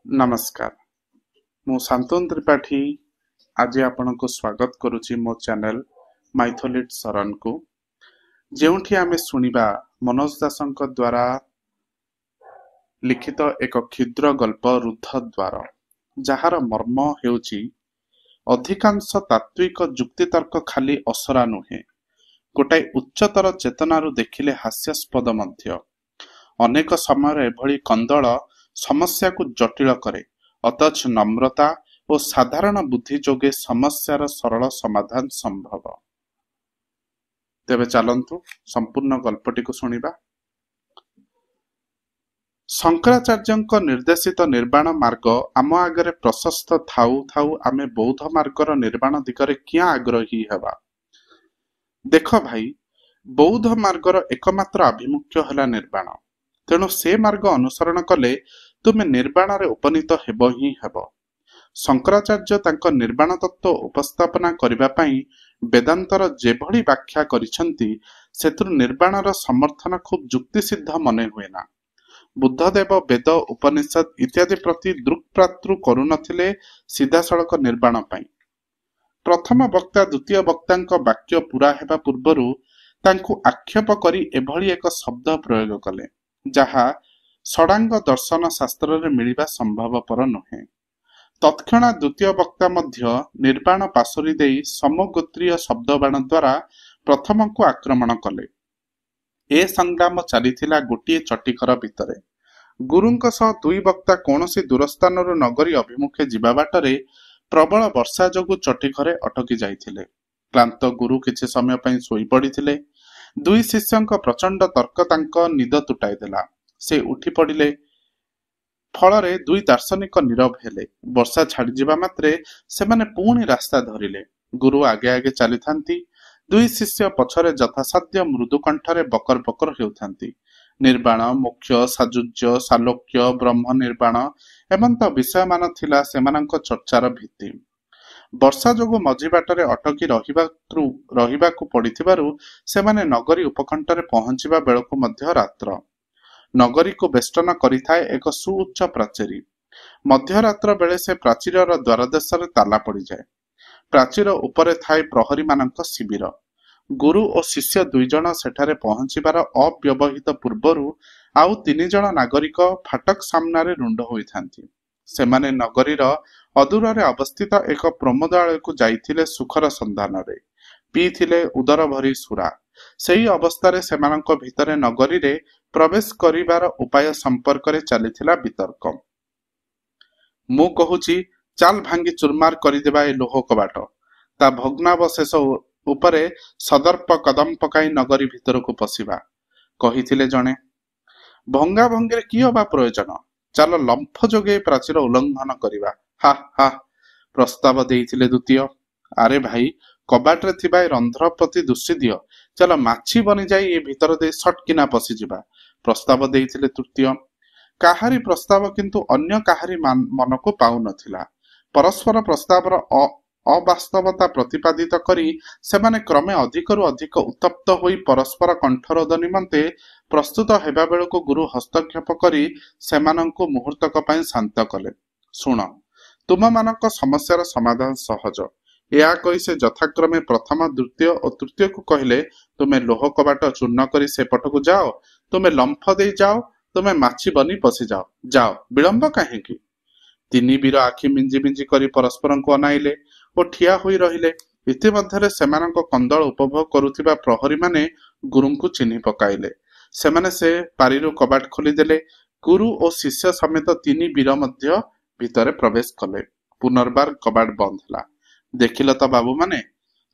नमस्कार मु शांतनु त्रिपाठी आज आपण को स्वागत करुच्ची मो चैनल माइथोलिट शरण को जेउठी आमे सुनिबा मनोज दासंक द्वारा लिखित एक क्षुद्र गल्प रुद्ध द्वार जार मर्म हेउची अधिकांश तात्विक जुक्तितर्क खाली असरा नुहे गोटाए उच्चतर चेतनारू देखिले हास्यास्पद मध्य अनेक समय एभली कंदल समस्या को जटिल करे अतच नम्रता और साधारण बुद्धि जोगे समस्यार सरल समाधान संभव। तेबे चलंतु संपूर्ण गल्पटी को सुनिबा। शंकराचार्यଙ୍କ निर्देशित निर्वाण मार्ग आम आगरे प्रशस्त थाउ थाउ आमे बौद्ध मार्गर निर्वाण दिगरे किया आग्रही हेबा। देख भाई, बौद्ध मार्गर एकमात्र आभिमुख्य हला निर्वाण, तेणु से मार्ग अनुसरण कले तुमे निर्वाण रे उपनीत हेबो ही हेबो। शंकराचार्य तांको निर्वाण तत्व उपस्थापना करिबा पई वेदांतर जेभली व्याख्या करिसंती सेतु निर्वाणर समर्थन खूब जुक्तिसिद्ध मने हुएना। बुद्धदेव वेद उपनिषद इत्यादि प्रति दृक्प्रातृ करुनथिले सीधा सड़क निर्वाण पई। प्रथम वक्ता द्वितीय वक्तांक वाक्य पूरा हेबा पूर्वरु तांकु आक्षेप करी एभली एक शब्द प्रयोग कले जहा षडांग दर्शन शास्त्र रे मिलिबा संभवपर नुहे। तत्क्षणा द्वितीय वक्ता मध्य निर्वाण पाशरी देई समगोत्रीय शब्दबाण द्वारा प्रथम को आक्रमण कले। ए संग्राम चलीथिला गोटिए चटिखर भितरे। गुरुंक सह दुई वक्ता कोनोसी दूरस्थानरु नगरी अभिमुखे जिबा बाटरे प्रबल वर्षा जोगु चटिखरे अटकी जाइथिले। क्लांत गुरु किछि समय पई सोई पड़िथिले। दुई शिष्यंक प्रचंड तर्क तांक निद तुटाई देला। से उठी पड़िले। फलरे दुई दार्शनिक नीरव हेले। वर्षा छाड़ी जिबा मात्रे सेमाने पुणी रास्ता धरिले। गुरु आगे आगे चली थांती। दुई शिष्य पछरे यथासाध्य मृदु कंठरे बकर बकर हेउथांती। निर्वाण, मोक्ष, साजुज्य, सालोक्य, ब्रह्म निर्वाण एमंत विषय मान थिला सेमानंक चर्चार भित्ति। वर्षा जोगु मझी बाटरे अटकी रहिबाकु पड़िथिबारु सेमाने नगरी उपकंठरे पहुंचिबा बेलकु मध्य रात्र। नगरी को बेष्टन करिथाए एक सुउच्च प्राचीरी। मध्यरात्र बेले से प्राचीरर द्वारदेशरे ताला पड़ी जाए। प्राचीर उपरे थाए प्रहरी मानक शिविर। गुरु और शिष्य दुई जण सेठारे पहुंचिबार अव्यवहित पूर्वरु आउ तीन जण नागरिक फाटक सामनारे रुंड होइथांती। सेमाने नगरीर अदूररे अवस्थित एक प्रमोदालय को जाइथिले सुखर संधानरे। पीथिले उदर भरी सुरा। सेही अवस्थारे सेमानंक भितरे नगरी रे प्रवेश करिबार उपाय संपर्क रे चलीथिला वितर्क। मु कहुची चाल भांगी चुरमार करिदेबा ए लोह कबाट। ता भग्नावशेष उपरे सदर्प कदम पकाई नगरी भितर को पसिबा कहिथिले जणे। भंगा भंगीरे की अबा प्रयोजन, चाल लंफ जोगे प्राचीर उल्लंघन करिबा। हा हा प्रस्ताव देइथिले द्वितीय। अरे भाई, कबाटरे थिबा रंध्र प्रति दृष्टि दियो। चल माछी बनी जाई ए भितर दे सटकिना पसी जिबा प्रस्ताव देइथिले तृतीय। काहारी प्रस्ताव किंतु अन्य काहारी मन को पाउ नथिला। परस्पर प्रस्तावर अवास्तवता प्रतिपादित करी सेमाने क्रमे अधिकरु अधिक उत्तप्त होई परस्पर कंठरोध निमंते प्रस्तुत हेबा बेलको गुरु हस्तक्षेप करी सेमानंको मुहूर्तक पई शांत कले। सुण, तुम मानक समस्यार समाधान सहज। या कही से यथाक्रमे प्रथम, द्वितीय और तृतीय को कहले तुमे लोह कबाट चूर्ण करी से पटको जाओ, तुमे लंफ दे जाओ, तुमे माछी बनी पसी जाओ। जाओ, विलंब काहेकि? तिनी वीर आखि मिंजी मिंजी करी परस्पर को अनाइले और ठिया होई रहिले। इतिमध्यरे सेमानक कंदल उपभोग करुथिबा प्रहरी माने गुरु को चिन्हि पकाइले। सेमाने से पारिरु कबाट खोली देले। गुरु और शिष्य समेत तिनी वीर मध्य भितरे प्रवेश कले। पुनर्बार कबाट बंद हला। देखिल तो बाबू माने,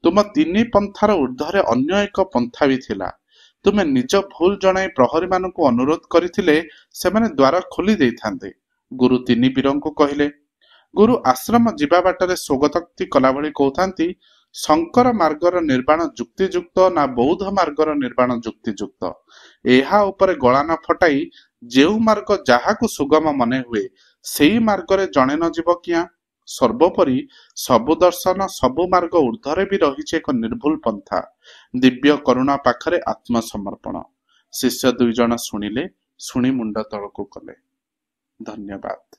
तुम तीनी पंथार ऊर्ध्वरे अन्य एक पंथा भी थिला। तुमे निज भूल जणाई प्रहरी मानकु अनुरोध करिथिले सेमाने द्वार खोली देइथांते। गुरु तिनी वीरंकु कहिले। गुरु आश्रम जिबा बाटरे स्वगतोक्ति कला भली कहतांती, शंकर मार्गर निर्वाण जुक्तियुक्त ना बौद्ध मार्गर निर्वाण जुक्तियुक्त। एहा उपरे गळा न फटाई जेउ मार्ग जाहाकु सुगम मने हुए सेई मार्गरे जणे न जीव किया। सर्वोपरि सबु दर्शन सबु मार्ग ऊर्ध्वरे भी रही एक निर्भुल पंथा, दिव्य करुणा पाखरे आत्मसमर्पण। शिष्य दुई जण शुणिले, शुणी मुंड तळकु कले। धन्यवाद।